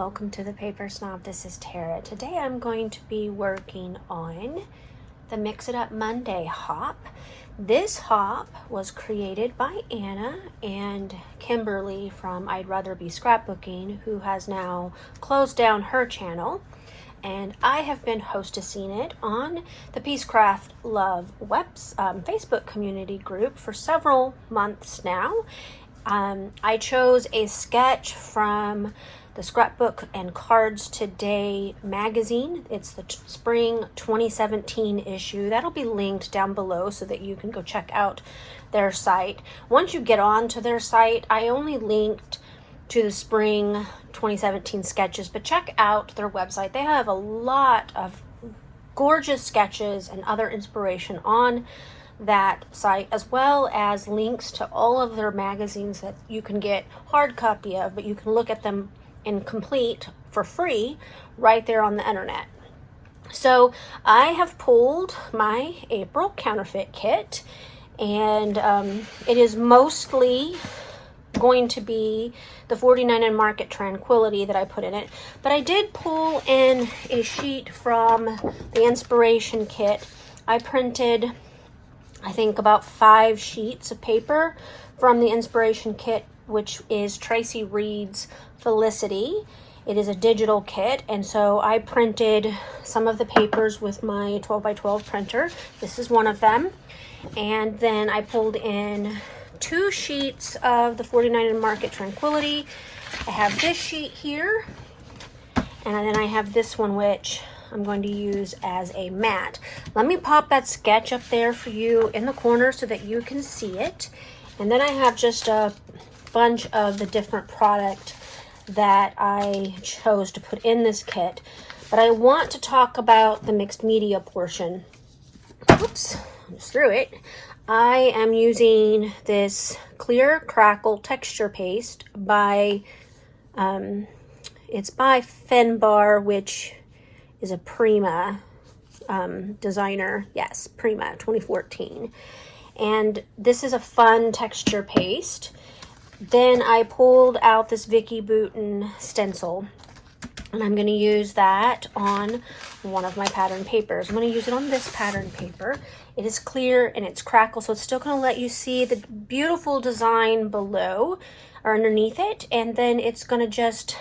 welcome to the Paper Snob. This is Tara. Today I'm going to be working on the Mix It Up Monday hop. This hop was created by Anna and Kimberly from I'd Rather Be Scrapbooking, who has now closed down her channel. And I have been hostessing it on the Peacecraft Love Facebook community group for several months now. I chose a sketch from the Scrapbook and Cards Today magazine. It's the spring 2017 issue. That'll be linked down below so that you can go check out their site. Once you get onto their site, I only linked to the spring 2017 sketches, but check out their website. They have a lot of gorgeous sketches and other inspiration on that site, as well as links to all of their magazines that you can get hard copy of, but you can look at them in complete for free right there on the internet. So I have pulled my April counterfeit kit, and it is mostly going to be the 49 and Market Tranquility that I put in it, but I did pull in a sheet from the inspiration kit. I printed, I think, about 5 sheets of paper from the inspiration kit, which is Tracy Reed's Felicity. It is a digital kit, and so I printed some of the papers with my 12 by 12 printer. This is one of them. And then I pulled in 2 sheets of the 49 and Market Tranquility. I have this sheet here, and then I have this one, which I'm going to use as a mat. Let me pop that sketch up there for you in the corner so that you can see it. And then I have just a bunch of the different product that I chose to put in this kit. But I want to talk about the mixed media portion. Oops, I just threw it. I am using this clear crackle texture paste by, it's by Fenbar, which is a Prima designer. Yes, Prima 2014. And this is a fun texture paste. Then I pulled out this Vicky Bouton stencil, and I'm going to use that on one of my pattern papers. I'm going to use it on this pattern paper. It is clear and it's crackle, so it's still going to let you see the beautiful design below or underneath it, and then it's going to just,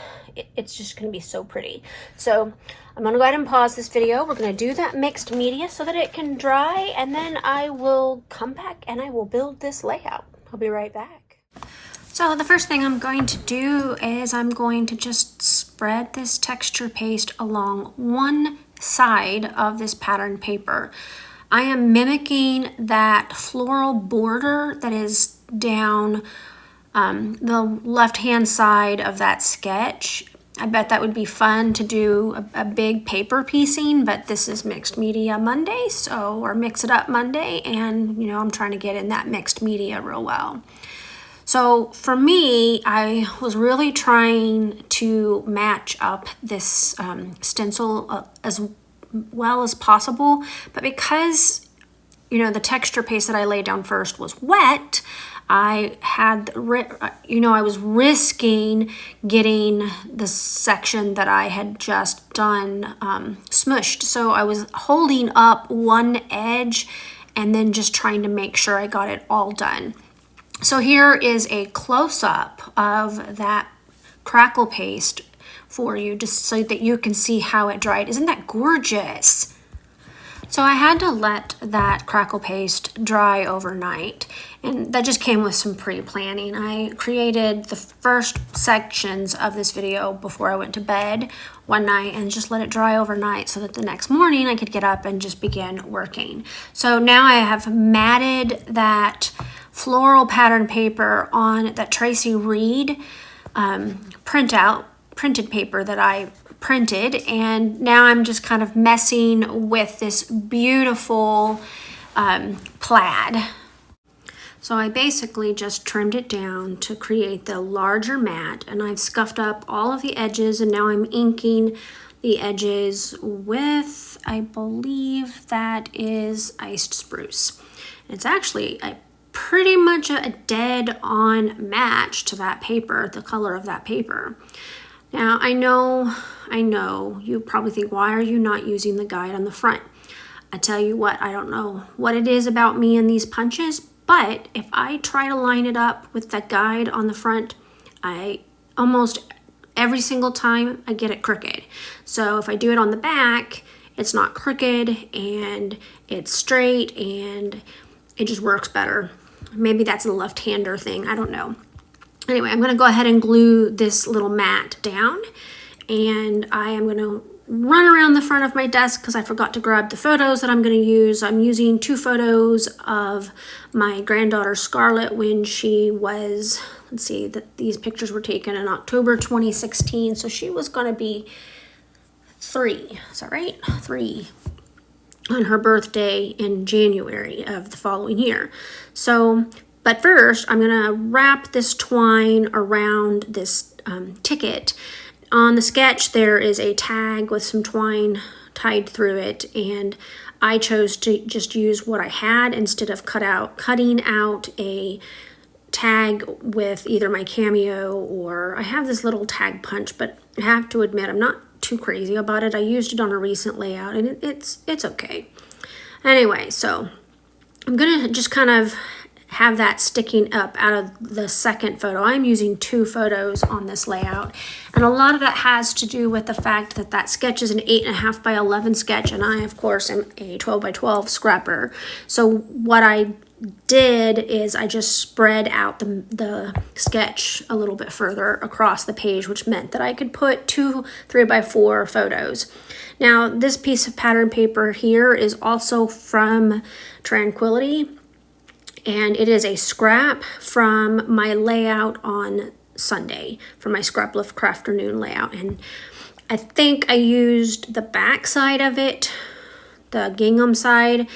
it's just going to be so pretty. So I'm going to go ahead and pause this video. We're going to do that mixed media so that it can dry, and then I will come back and I will build this layout. I'll be right back. So the first thing I'm going to do is I'm going to just spread this texture paste along one side of this pattern paper. I am mimicking that floral border that is down the left-hand side of that sketch. I bet that would be fun to do a big paper piecing, but this is Mixed Media Monday, so, or Mix It Up Monday, and, you know, I'm trying to get in that mixed media real well. So for me, I was really trying to match up this stencil as well as possible, but because, you know, the texture paste that I laid down first was wet, I had, you know, I was risking getting the section that I had just done smushed. So I was holding up one edge and then just trying to make sure I got it all done. So here is a close-up of that crackle paste for you, just so that you can see how it dried. Isn't that gorgeous? So I had to let that crackle paste dry overnight, and that just came with some pre-planning. I created the first sections of this video before I went to bed one night and just let it dry overnight so that the next morning I could get up and just begin working. So now I have matted that floral pattern paper on that Tracy Reed printed paper that I printed, and now I'm just kind of messing with this beautiful plaid. So I basically just trimmed it down to create the larger mat, and I've scuffed up all of the edges, and now I'm inking the edges with, I believe that is iced spruce. It's actually pretty much a dead on match to that paper, the color of that paper. Now, I know, you probably think, why are you not using the guide on the front? I tell you what, I don't know what it is about me and these punches, but if I try to line it up with the guide on the front, I almost every single time I get it crooked. So if I do it on the back, it's not crooked and it's straight and it just works better. Maybe that's a left-hander thing, I don't know. Anyway, I'm going to go ahead and glue this little mat down, and I am going to run around the front of my desk because I forgot to grab the photos that I'm going to use. I'm using 2 photos of my granddaughter Scarlett when she was, let's see, these pictures were taken in October 2016, so she was going to be 3, is that right? 3 on her birthday in January of the following year. So, but first, I'm going to wrap this twine around this ticket. On the sketch, there is a tag with some twine tied through it, and I chose to just use what I had instead of cutting out a tag with either my Cameo or I have this little tag punch, but I have to admit I'm not too crazy about it. I used it on a recent layout, and it's okay. Anyway, so I'm going to just kind of have that sticking up out of the second photo. I'm using 2 photos on this layout, and a lot of that has to do with the fact that that sketch is an 8.5 by 11 sketch, and I, of course, am a 12 by 12 scrapper. So what I did is I just spread out the sketch a little bit further across the page, which meant that I could put 2 3x4 photos. Now, this piece of pattern paper here is also from Tranquility, and it is a scrap from my layout on Sunday, from my Scrapbook Crafternoon layout. And I think I used the back side of it, the gingham side,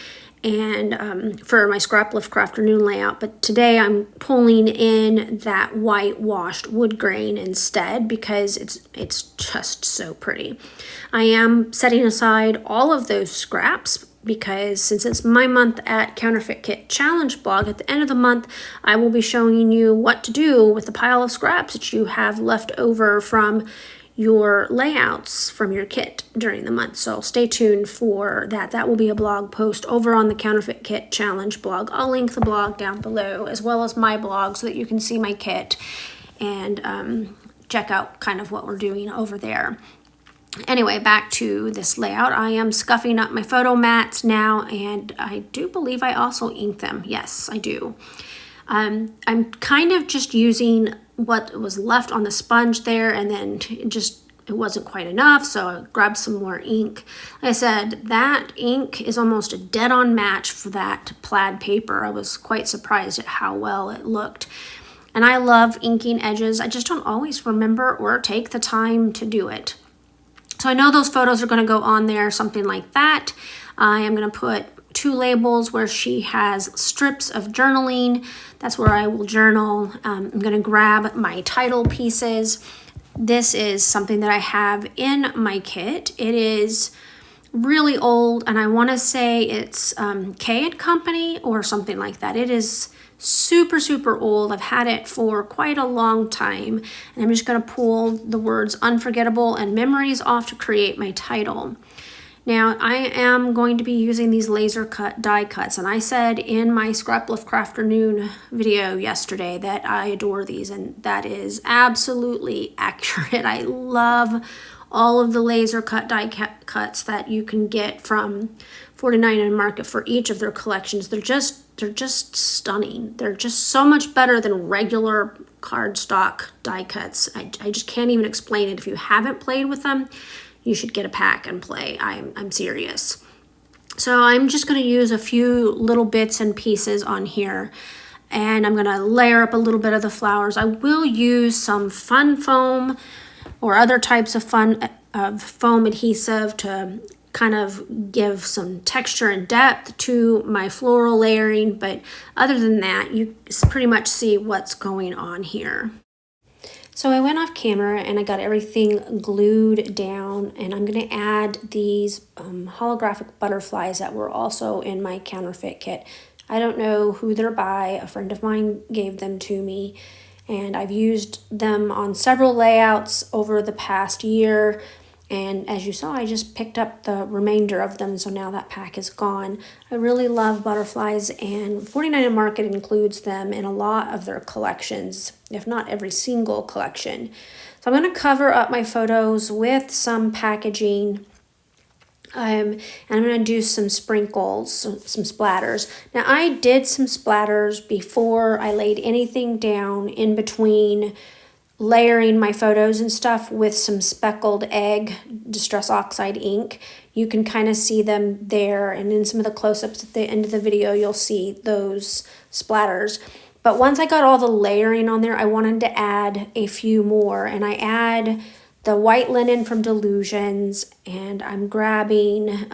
and for my Scrapbook Crafternoon layout. But today I'm pulling in that whitewashed wood grain instead because it's just so pretty. I am setting aside all of those scraps because since it's my month at Counterfeit Kit Challenge blog, at the end of the month, I will be showing you what to do with the pile of scraps that you have left over from your layouts from your kit during the month. So stay tuned for that. That will be a blog post over on the Counterfeit Kit Challenge blog. I'll link the blog down below as well as my blog so that you can see my kit and check out kind of what we're doing over there. Anyway, back to this layout. I am scuffing up my photo mats now, and I do believe I also ink them. Yes, I do. I'm kind of just using what was left on the sponge there, and then it wasn't quite enough, so I grabbed some more ink. Like I said, that ink is almost a dead-on match for that plaid paper. I was quite surprised at how well it looked. And I love inking edges. I just don't always remember or take the time to do it. So I know those photos are going to go on there, something like that. I am going to put 2 labels where she has strips of journaling. That's where I will journal. I'm going to grab my title pieces. This is something that I have in my kit. It is really old, and I want to say it's K & Company or something like that. It is super, super old. I've had it for quite a long time, and I'm just going to pull the words unforgettable and memories off to create my title. Now, I am going to be using these laser cut die cuts, and I said in my Scrapbook Crafternoon video yesterday that I adore these, and that is absolutely accurate. I love all of the laser cut die cuts that you can get from 49 Market for each of their collections. They're just stunning. They're just so much better than regular cardstock die cuts. I just can't even explain it. If you haven't played with them, you should get a pack and play. I'm serious. So I'm just going to use a few little bits and pieces on here, and I'm going to layer up a little bit of the flowers. I will use some fun foam or other types of foam adhesive to kind of give some texture and depth to my floral layering, but other than that, you pretty much see what's going on here. So I went off camera and I got everything glued down, and I'm going to add these holographic butterflies that were also in my counterfeit kit. I don't know who they're by. A friend of mine gave them to me. and I've used them on several layouts over the past year. And as you saw, I just picked up the remainder of them, so now that pack is gone. I really love butterflies, and 49 and Market includes them in a lot of their collections, if not every single collection. So I'm going to cover up my photos with some packaging, and I'm going to do some sprinkles, some splatters. Now, I did some splatters before I laid anything down in between layering my photos and stuff with some speckled egg Distress Oxide ink. You can kind of see them there, and in some of the close-ups at the end of the video, you'll see those splatters. But once I got all the layering on there, I wanted to add a few more, and I add the white linen from Delusions, and I'm grabbing,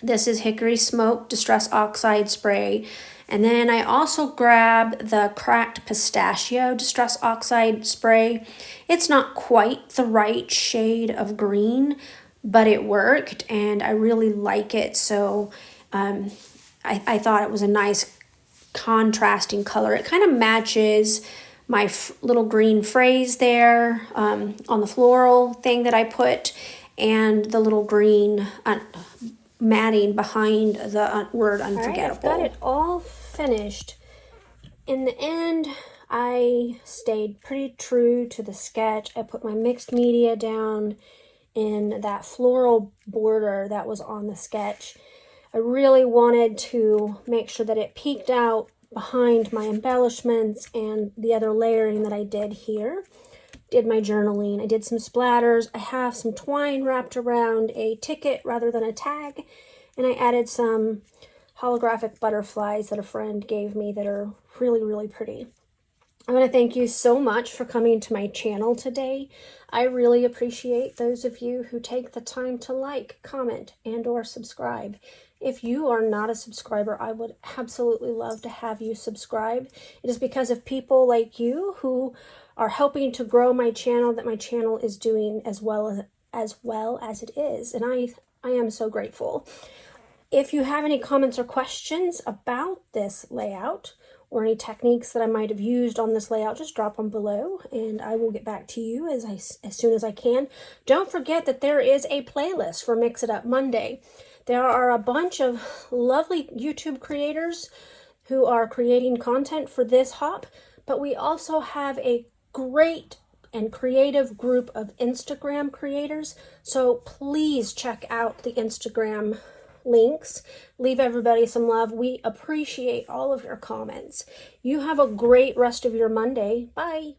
this is Hickory Smoke Distress Oxide Spray. And then I also grab the Cracked Pistachio Distress Oxide Spray. It's not quite the right shade of green, but it worked, and I really like it. So I thought it was a nice contrasting color. It kind of matches my little green phrase there on the floral thing that I put, and the little green matting behind the word unforgettable. All right, I've got it all finished. In the end, I stayed pretty true to the sketch. I put my mixed media down in that floral border that was on the sketch. I really wanted to make sure that it peeked out behind my embellishments and the other layering that I did here. Did my journaling. I did some splatters. I have some twine wrapped around a ticket rather than a tag. And I added some holographic butterflies that a friend gave me that are really, really pretty. I want to thank you so much for coming to my channel today. I really appreciate those of you who take the time to like, comment, and or subscribe. If you are not a subscriber, I would absolutely love to have you subscribe. It is because of people like you who are helping to grow my channel that my channel is doing as well as it is. And I am so grateful. If you have any comments or questions about this layout or any techniques that I might have used on this layout, just drop them below and I will get back to you as soon as I can. Don't forget that there is a playlist for Mix It Up Monday. There are a bunch of lovely YouTube creators who are creating content for this hop, but we also have a great and creative group of Instagram creators. So please check out the Instagram links. Leave everybody some love. We appreciate all of your comments. You have a great rest of your Monday. Bye.